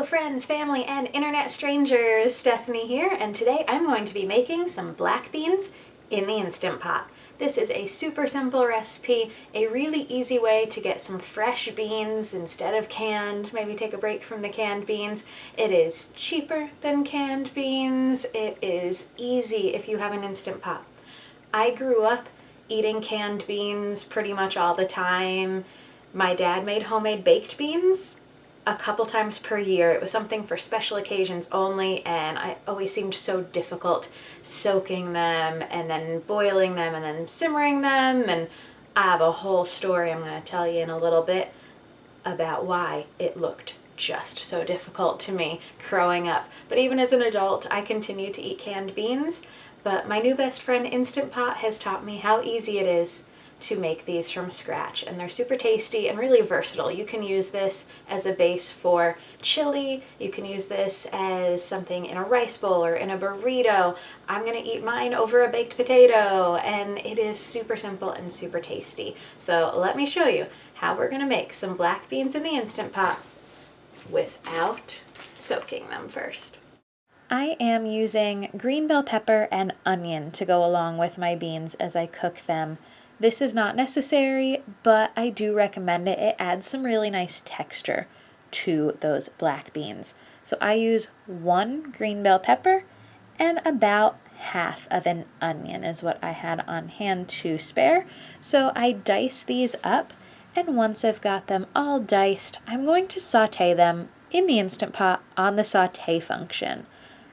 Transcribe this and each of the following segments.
friends, family, and internet strangers, Stephanie here, and today I'm going to be making some black beans in the Instant Pot. This is a super simple recipe, a really easy way to get some fresh beans instead of canned, maybe take a break from the canned beans. It is cheaper than canned beans. It is easy if you have an Instant Pot. I grew up eating canned beans pretty much all the time. My dad made homemade baked beans a couple times per year. It was something for special occasions only, and I always seemed so difficult soaking them and then boiling them and then simmering them, and I have a whole story I'm going to tell you in a little bit about why it looked just so difficult to me growing up. But even as an adult, I continued to eat canned beans, but my new best friend Instant Pot has taught me how easy it is to make these from scratch, and they're super tasty and really versatile. You can use this as a base for chili, you can use this as something in a rice bowl or in a burrito. I'm gonna eat mine over a baked potato, and it is super simple and super tasty. So let me show you how we're gonna make some black beans in the Instant Pot without soaking them first. I am using green bell pepper and onion to go along with my beans as I cook them. This is not necessary, but I do recommend it. It adds some really nice texture to those black beans. So I use 1 green bell pepper and about half of an onion is what I had on hand to spare. So I dice these up, and once I've got them all diced, I'm going to saute them in the Instant Pot on the saute function.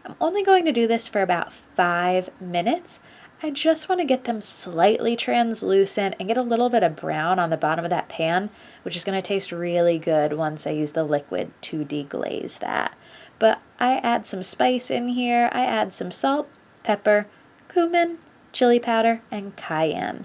I'm only going to do this for about 5 minutes. I just want to get them slightly translucent and get a little bit of brown on the bottom of that pan, which is going to taste really good once I use the liquid to deglaze that. But I add some spice in here. I add some salt, pepper, cumin, chili powder, and cayenne.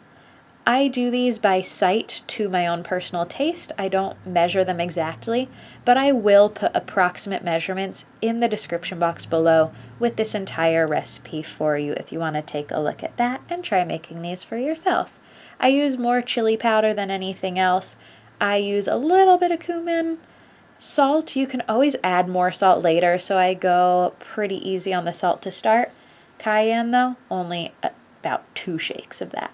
I do these by sight to my own personal taste. I don't measure them exactly, but I will put approximate measurements in the description box below with this entire recipe for you if you want to take a look at that and try making these for yourself. I use more chili powder than anything else. I use a little bit of cumin. Salt, you can always add more salt later, so I go pretty easy on the salt to start. Cayenne though, only about 2 shakes of that.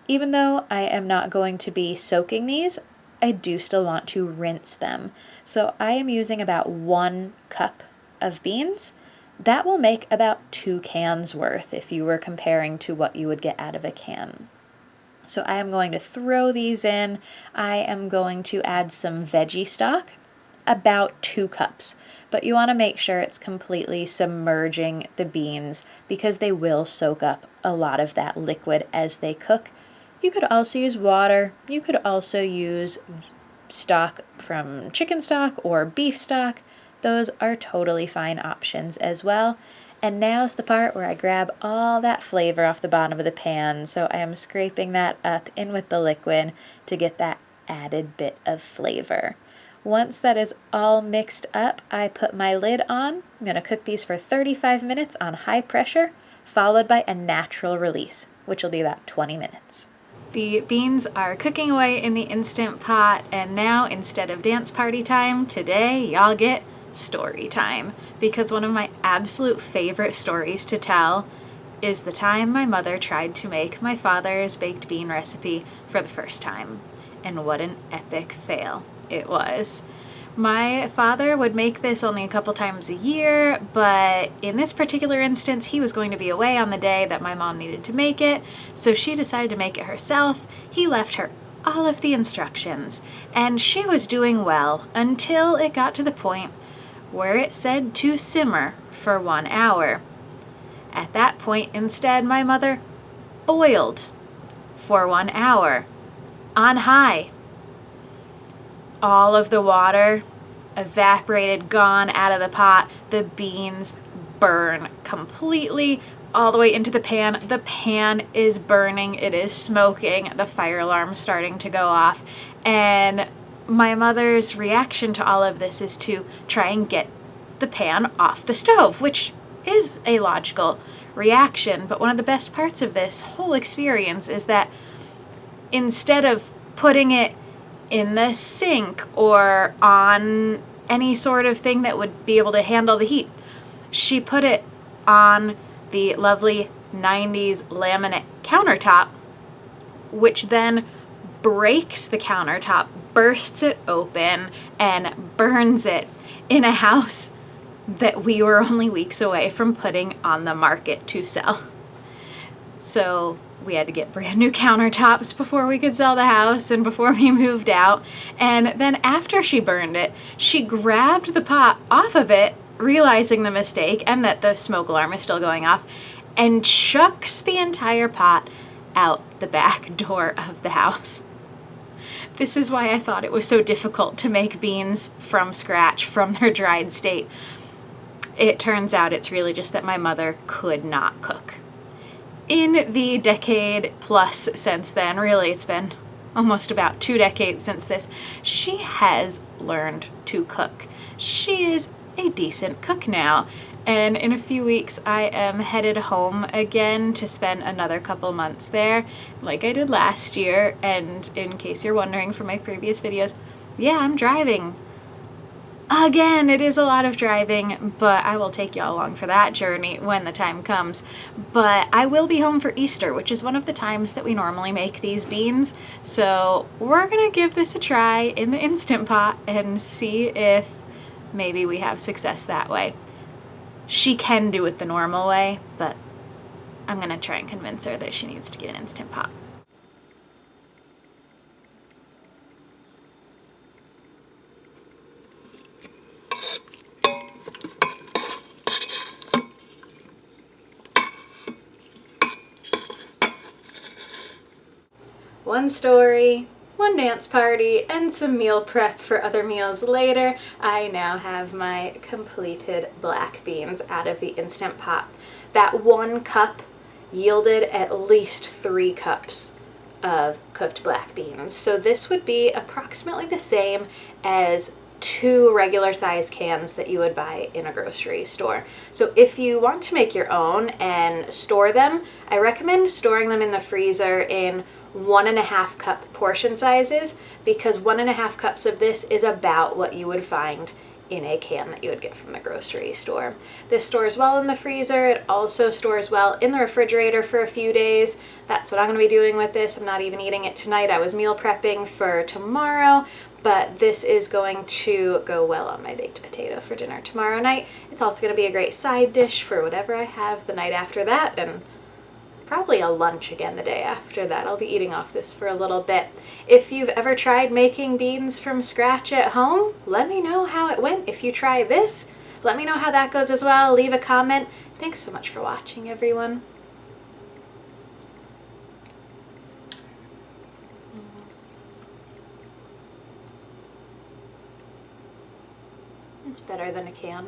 Even though I am not going to be soaking these, I do still want to rinse them. So I am using about 1 cup of beans. That will make about 2 cans worth if you were comparing to what you would get out of a can. So I am going to throw these in. I am going to add some veggie stock, about 2 cups. But you want to make sure it's completely submerging the beans because they will soak up a lot of that liquid as they cook. You could also use water. You could also use stock from chicken stock or beef stock. Those are totally fine options as well. And now's the part where I grab all that flavor off the bottom of the pan. So I am scraping that up in with the liquid to get that added bit of flavor. Once that is all mixed up, I put my lid on. I'm going to cook these for 35 minutes on high pressure, followed by a natural release, which will be about 20 minutes. The beans are cooking away in the Instant Pot, and now instead of dance party time, today y'all get story time. Because one of my absolute favorite stories to tell is the time my mother tried to make my father's baked bean recipe for the first time. And what an epic fail it was. My father would make this only a couple times a year, but in this particular instance, he was going to be away on the day that my mom needed to make it, so she decided to make it herself. He left her all of the instructions, and she was doing well until it got to the point where it said to simmer for 1 hour. At that point, instead, my mother boiled for 1 hour on high. All of the water evaporated, gone out of the pot. The beans burn completely all the way into the pan. The pan is burning. It is smoking. The fire alarm's starting to go off. And my mother's reaction to all of this is to try and get the pan off the stove, which is a logical reaction. But one of the best parts of this whole experience is that instead of putting it in the sink or on any sort of thing that would be able to handle the heat. She put it on the lovely 90s laminate countertop, which then breaks the countertop, bursts it open, and burns it in a house that we were only weeks away from putting on the market to sell. So we had to get brand new countertops before we could sell the house and before we moved out. And then after she burned it, she grabbed the pot off of it, realizing the mistake and that the smoke alarm is still going off, and chucks the entire pot out the back door of the house. This is why I thought it was so difficult to make beans from scratch from their dried state. It turns out it's really just that my mother could not cook. In the decade plus since then, really it's been almost about 2 decades since this, she has learned to cook. She is a decent cook now, and in a few weeks I am headed home again to spend another couple months there, like I did last year. And in case you're wondering from my previous videos, yeah, I'm driving. Again, it is a lot of driving, but I will take y'all along for that journey when the time comes. But I will be home for Easter, which is one of the times that we normally make these beans. So we're gonna give this a try in the Instant Pot and see if maybe we have success that way. She can do it the normal way, but I'm gonna try and convince her that she needs to get an Instant Pot. One story, one dance party, and some meal prep for other meals later, I now have my completed black beans out of the Instant Pot. That 1 cup yielded at least 3 cups of cooked black beans. So this would be approximately the same as 2 regular size cans that you would buy in a grocery store. So if you want to make your own and store them, I recommend storing them in the freezer in 1.5 cup portion sizes, because 1.5 cups of this is about what you would find in a can that you would get from the grocery store. This stores well in the freezer. It also stores well in the refrigerator for a few days. That's what I'm going to be doing with this. I'm not even eating it tonight. I was meal prepping for tomorrow, but this is going to go well on my baked potato for dinner tomorrow night. It's also going to be a great side dish for whatever I have the night after that, and probably a lunch again the day after that. I'll be eating off this for a little bit. If you've ever tried making beans from scratch at home, let me know how it went. If you try this, let me know how that goes as well. Leave a comment. Thanks so much for watching, everyone. It's better than a can.